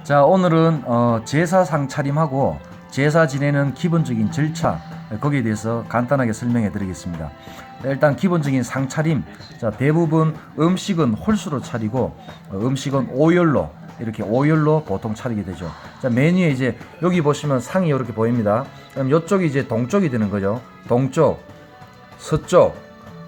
자, 오늘은 제사 상차림하고 제사 지내는 기본적인 절차, 거기에 대해서 간단하게 설명해 드리겠습니다. 일단 기본적인 상차림, 자, 대부분 음식은 홀수로 차리고 음식은 오열로, 이렇게 오열로 보통 차리게 되죠. 자, 메뉴에 이제 여기 보시면 상이 이렇게 보입니다. 그럼 이쪽이 이제 동쪽이 되는 거죠. 동쪽, 서쪽,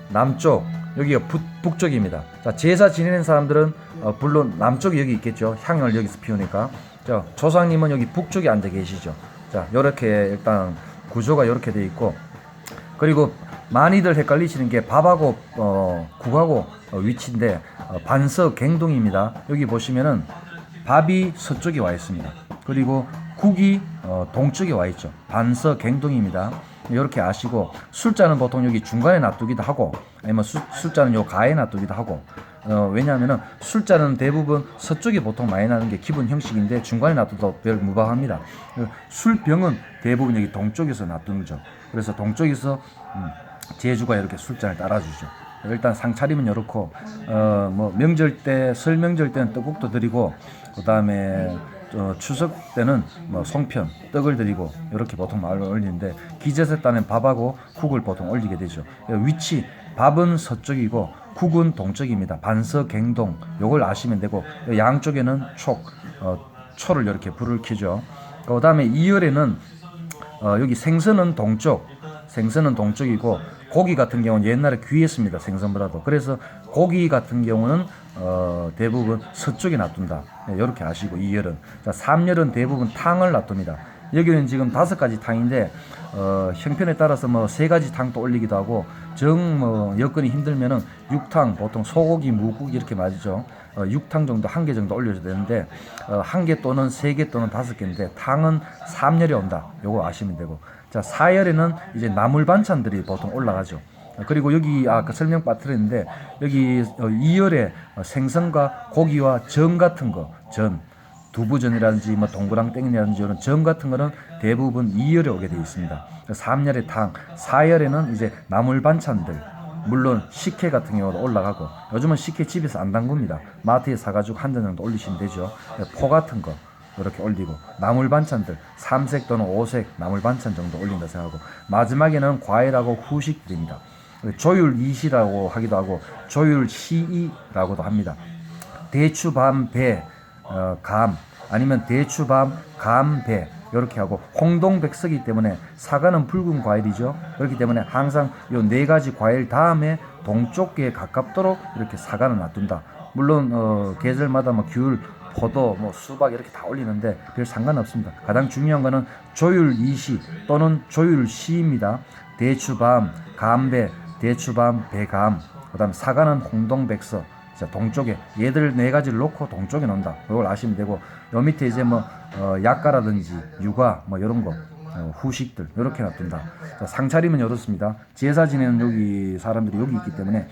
남쪽, 여기가 북쪽입니다. 자, 제사 지내는 사람들은 물론 남쪽이 여기 있겠죠. 향을 여기서 피우니까. 자, 조상님은 여기 북쪽에 앉아 계시죠. 자, 이렇게 일단 구조가 이렇게 돼 있고, 그리고 많이들 헷갈리시는 게 밥하고 국하고 위치인데 반서갱동입니다. 여기 보시면은 밥이 서쪽에 와 있습니다. 그리고 국이 동쪽에 와 있죠. 반서갱동입니다. 이렇게 아시고, 술자는 보통 여기 중간에 놔두기도 하고, 아니면 술자는 요 가에 놔두기도 하고, 왜냐하면은 술자는 대부분 서쪽에 보통 많이 나는 게 기본 형식인데 중간에 놔둬도 별 무방합니다. 술병은 대부분 여기 동쪽에서 놔두는 거죠. 그래서 동쪽에서 제주가 이렇게 술잔을 따라주죠. 일단 상차림은 이렇고, 뭐 명절 때, 설 명절 때는 떡국도 드리고, 그 다음에 추석 때는 뭐 송편, 떡을 드리고 이렇게 보통 말을 올리는데, 기제세 때는 밥하고 국을 보통 올리게 되죠. 위치, 밥은 서쪽이고 국은 동쪽입니다. 반서갱동, 요걸 아시면 되고, 양쪽에는 초를 이렇게 불을 켜죠. 그 다음에 2열에는 여기 생선은 동쪽이고, 고기 같은 경우는 옛날에 귀했습니다. 생선보다도. 그래서 고기 같은 경우는 대부분 서쪽에 놔둔다. 이렇게 아시고, 2열은. 자, 3열은 대부분 탕을 놔둡니다. 여기는 지금 5가지 탕인데 형편에 따라서 뭐 3가지 탕도 올리기도 하고, 여건이 힘들면은 6탕, 보통 소고기, 무국 이렇게 맞죠. 6탕 정도, 1개 정도 올려줘야 되는데 1개 또는 3개 또는 5개인데 탕은 3열에 온다. 요거 아시면 되고, 자, 4열에는 이제 나물 반찬들이 보통 올라가죠. 그리고 여기 아까 설명 빠뜨렸는데, 여기 2열에 생선과 고기와 전 같은 거, 두부전이라든지 뭐 동그랑땡이라든지 이런 전 같은 거는 대부분 2열에 오게 되어 있습니다. 3열에 탕, 4열에는 이제 나물 반찬들, 물론 식혜 같은 경우도 올라가고, 요즘은 식혜 집에서 안 담굽니다. 마트에 사가지고 한 잔 정도 올리시면 되죠. 포 같은 거 이렇게 올리고, 나물 반찬들 3색 또는 5색 나물 반찬 정도 올린다 생각하고, 마지막에는 과일하고 후식들입니다. 조율이시라고 하기도 하고 조율시이라고도 합니다. 대추, 밤, 배, 감, 아니면 대추, 밤, 감, 배, 이렇게 하고, 홍동백서기 때문에 사과는 붉은 과일이죠. 그렇기 때문에 항상 이 4가지 과일 다음에 동쪽에 가깝도록 이렇게 사과는 놔둔다. 물론 계절마다 뭐 귤, 포도, 뭐 수박 이렇게 다 올리는데 별 상관없습니다. 가장 중요한 거는 조율이시 또는 조율시입니다. 대추밤, 감배, 대추밤, 배감, 그 다음 사과는 홍동백서. 자, 동쪽에 얘들 4가지를 놓고 동쪽에 놓는다. 이걸 아시면 되고, 요 밑에 이제 뭐 약가라든지 육아 뭐 이런 거, 후식들 이렇게 놔둔다. 자, 상차림은 이렇습니다. 제사 지내는 여기 사람들이 여기 있기 때문에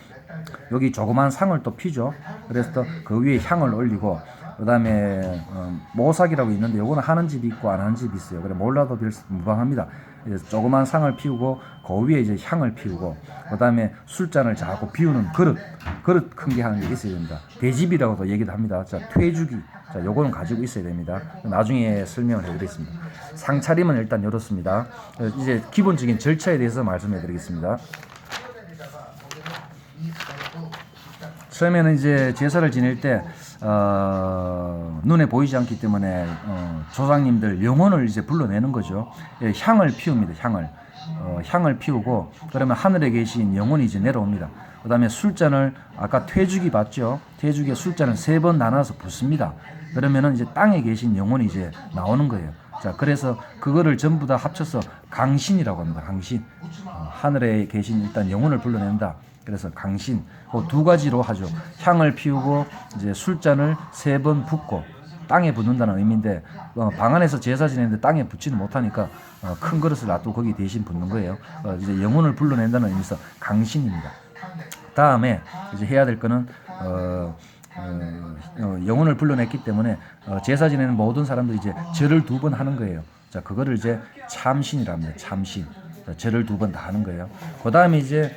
여기 조그만 상을 또 피죠. 그래서 또 그 위에 향을 올리고, 그 다음에 모삭이라고 있는데 요거는 하는 집이 있고 안 하는 집이 있어요. 그래 몰라도 별 무방합니다. 조그만 상을 피우고 그 위에 이제 향을 피우고, 그 다음에 술잔을 자꾸 비우는 그릇 큰 게 하는 게 있어야 됩니다. 대집이라고도 얘기도 합니다. 자, 퇴주기, 자, 요거는 가지고 있어야 됩니다. 나중에 설명을 해드리겠습니다. 상차림은 일단 이렇습니다. 이제 기본적인 절차에 대해서 말씀해 드리겠습니다. 처음에는 이제 제사를 지낼 때 눈에 보이지 않기 때문에 조상님들 영혼을 이제 불러내는 거죠. 예, 향을 피웁니다. 향을 피우고, 그러면 하늘에 계신 영혼이 이제 내려옵니다. 그 다음에 술잔을, 아까 퇴주기 봤죠? 퇴주기에 술잔을 3번 나눠서 붓습니다. 그러면은 이제 땅에 계신 영혼이 이제 나오는 거예요. 자, 그래서 그거를 전부 다 합쳐서 강신이라고 합니다. 강신. 하늘에 계신 일단 영혼을 불러낸다. 그래서 강신, 그 2가지로 하죠. 향을 피우고 이제 술잔을 3번 붓고, 땅에 붓는다는 의미인데 방 안에서 제사 지내는데 땅에 붓지는 못하니까 큰 그릇을 놔두고 거기 대신 붓는 거예요. 이제 영혼을 불러낸다는 의미에서 강신입니다. 다음에 이제 해야 될 거는 영혼을 불러냈기 때문에 제사 지내는 모든 사람들이 이제 절을 2번 하는 거예요. 자, 그거를 이제 참신이라 합니다. 참신. 자, 절을 2번 다 하는 거예요. 그 다음에 이제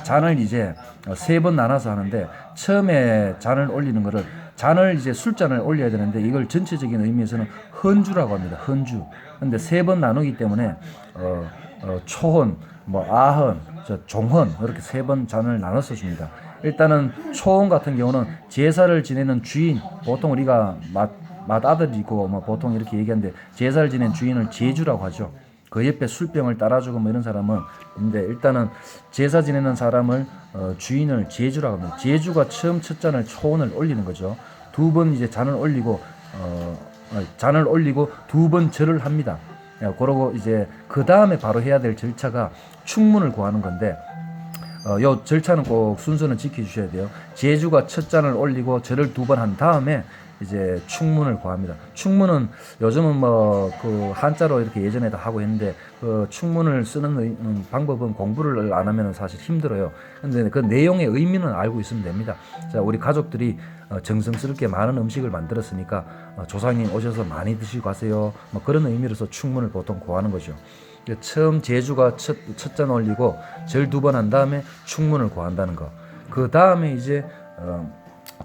잔을 이제 3번 나눠서 하는데, 처음에 잔을 올리는 거를 잔을 이제 술잔을 올려야 되는데 이걸 전체적인 의미에서는 헌주라고 합니다. 헌주. 근데 3번 나누기 때문에 초헌, 뭐 아헌, 종헌 이렇게 3번 잔을 나눠서 줍니다. 일단은 초헌 같은 경우는 제사를 지내는 주인, 보통 우리가 맏아들이고 뭐 보통 이렇게 얘기하는데 제사를 지낸 주인을 제주라고 하죠. 그 옆에 술병을 따라주고 뭐 이런 사람은 근데 일단은 제사 지내는 사람을 주인을 제주라고 합니다. 제주가 처음 첫 잔을 초원을 올리는 거죠. 2번 이제 잔을 올리고 잔을 올리고 2번 절을 합니다. 그러고 이제 그 다음에 바로 해야 될 절차가 충문을 구하는 건데 요 절차는 꼭 순서는 지켜주셔야 돼요. 제주가 첫 잔을 올리고 절을 2번 한 다음에 이제 충문을 구합니다. 충문은 요즘은 뭐 그 한자로 이렇게 예전에도 하고 했는데 그 충문을 쓰는 방법은 공부를 안 하면 사실 힘들어요. 근데 그 내용의 의미는 알고 있으면 됩니다. 자, 우리 가족들이 정성스럽게 많은 음식을 만들었으니까 조상님 오셔서 많이 드시고 가세요. 뭐 그런 의미로서 충문을 보통 구하는 거죠. 처음 제주가 첫 잔 올리고 절 2번 한 다음에 충문을 구한다는 거. 그 다음에 이제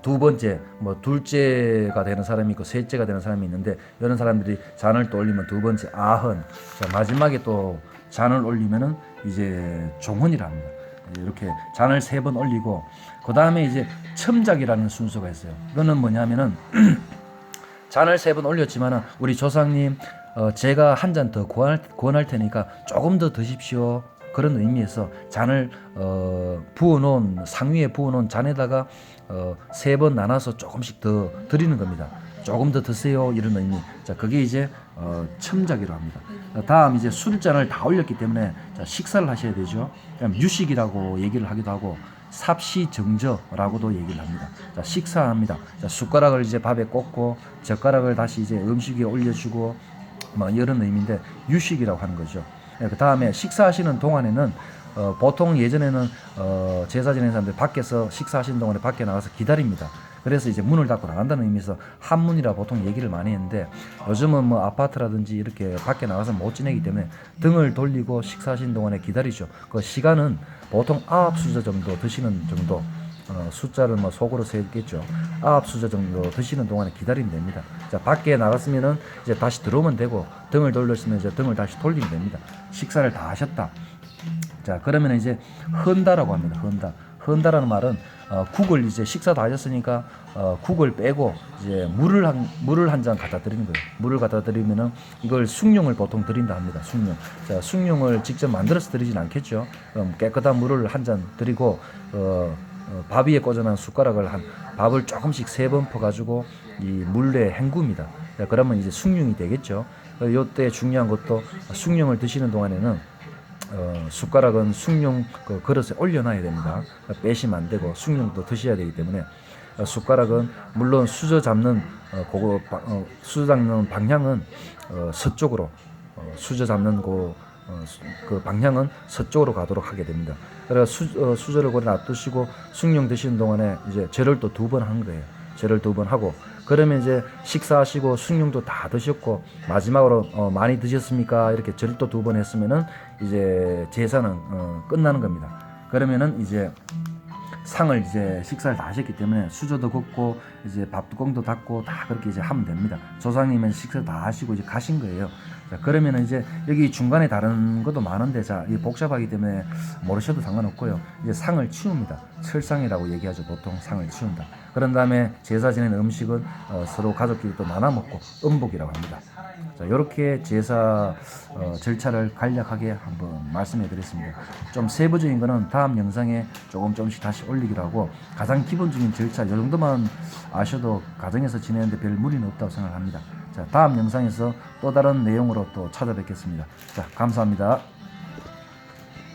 2번째, 뭐 둘째가 되는 사람이 있고 셋째가 되는 사람이 있는데 이런 사람들이 잔을 또 올리면 2번째 아헌, 자, 마지막에 또 잔을 올리면은 이제 종헌이라 합니다. 이렇게 잔을 3번 올리고 그 다음에 이제 첨작이라는 순서가 있어요. 이거는 뭐냐면은 잔을 3번 올렸지만은 우리 조상님 제가 한 잔 더 구원할 테니까 조금 더 드십시오. 그런 의미에서 잔을 부어놓은 상위에 부어놓은 잔에다가 3번 나눠서 조금씩 더 드리는 겁니다. 조금 더 드세요 이런 의미. 자, 그게 이제 첨작이라고 합니다. 다음 이제 술잔을 다 올렸기 때문에 자, 식사를 하셔야 되죠. 그럼 유식이라고 얘기를 하기도 하고 삽시정저라고도 얘기를 합니다. 자, 식사합니다. 자, 숟가락을 이제 밥에 꽂고 젓가락을 다시 이제 음식 위에 올려주고 뭐 이런 의미인데 유식이라고 하는 거죠. 그 다음에 식사하시는 동안에는 보통 예전에는 제사 지내는 사람들 밖에서 식사하시는 동안에 밖에 나가서 기다립니다. 그래서 이제 문을 닫고 나간다는 의미에서 한문이라 보통 얘기를 많이 했는데 요즘은 뭐 아파트라든지 이렇게 밖에 나가서 못 지내기 때문에 등을 돌리고 식사하시는 동안에 기다리죠. 그 시간은 보통 9수저 정도 드시는 정도 숫자를 뭐 속으로 세겠죠. 9수저 정도 드시는 동안에 기다리면 됩니다. 자, 밖에 나갔으면은 이제 다시 들어오면 되고 등을 돌렸으면 이제 등을 다시 돌리면 됩니다. 식사를 다 하셨다. 자, 그러면 이제 헌다라고 합니다. 헌다라는 말은 국을 이제 식사 다 하셨으니까 국을 빼고 이제 물을 한 잔 갖다 드리는 거예요. 물을 갖다 드리면은 이걸 숭늉을 보통 드린다 합니다. 숭늉. 자, 숭늉을 직접 만들어서 드리진 않겠죠. 깨끗한 물을 한 잔 드리고 밥 위에 꽂아놓은 숟가락을 밥을 조금씩 3번 퍼가지고 이 물에 헹굽니다. 자, 그러면 이제 숭늉이 되겠죠. 이때 중요한 것도 숭늉을 드시는 동안에는 숟가락은 숭늉 그 그릇에 올려놔야 됩니다. 빼시면 안 되고 숭늉도 드셔야 되기 때문에 숟가락은 물론 수저 잡는 수저 잡는 방향은 서쪽으로 수저 잡는 그 방향은 서쪽으로 가도록 하게 됩니다. 그래서 수저를 고래 놔두시고 숭늉 드시는 동안에 이제 절을 또 2번 하는 거예요. 절을 2번 하고 그러면 이제 식사하시고 숭늉도 다 드셨고 마지막으로 많이 드셨습니까? 이렇게 절을 또 2번 했으면은 이제 제사는 끝나는 겁니다. 그러면은 이제 상을 이제 식사를 다 하셨기 때문에 수저도 걷고 이제 밥뚜껑도 닫고 다 그렇게 이제 하면 됩니다. 조상님은 식사 다 하시고 이제 가신 거예요. 자, 그러면은 이제 여기 중간에 다른 것도 많은데 자, 이 복잡하기 때문에 모르셔도 상관없고요. 이제 상을 치웁니다. 철상이라고 얘기하죠. 보통 상을 치운다. 그런 다음에 제사 지내는 음식은 서로 가족끼리 또 나눠 먹고 음복이라고 합니다. 자, 이렇게 제사 절차를 간략하게 한번 말씀해 드렸습니다. 좀 세부적인 거는 다음 영상에 조금씩 다시 올리기로 하고 가장 기본적인 절차 이 정도만 아셔도 가정에서 지내는데 별 무리는 없다고 생각합니다. 자, 다음 영상에서 또 다른 내용으로 또 찾아뵙겠습니다. 자, 감사합니다.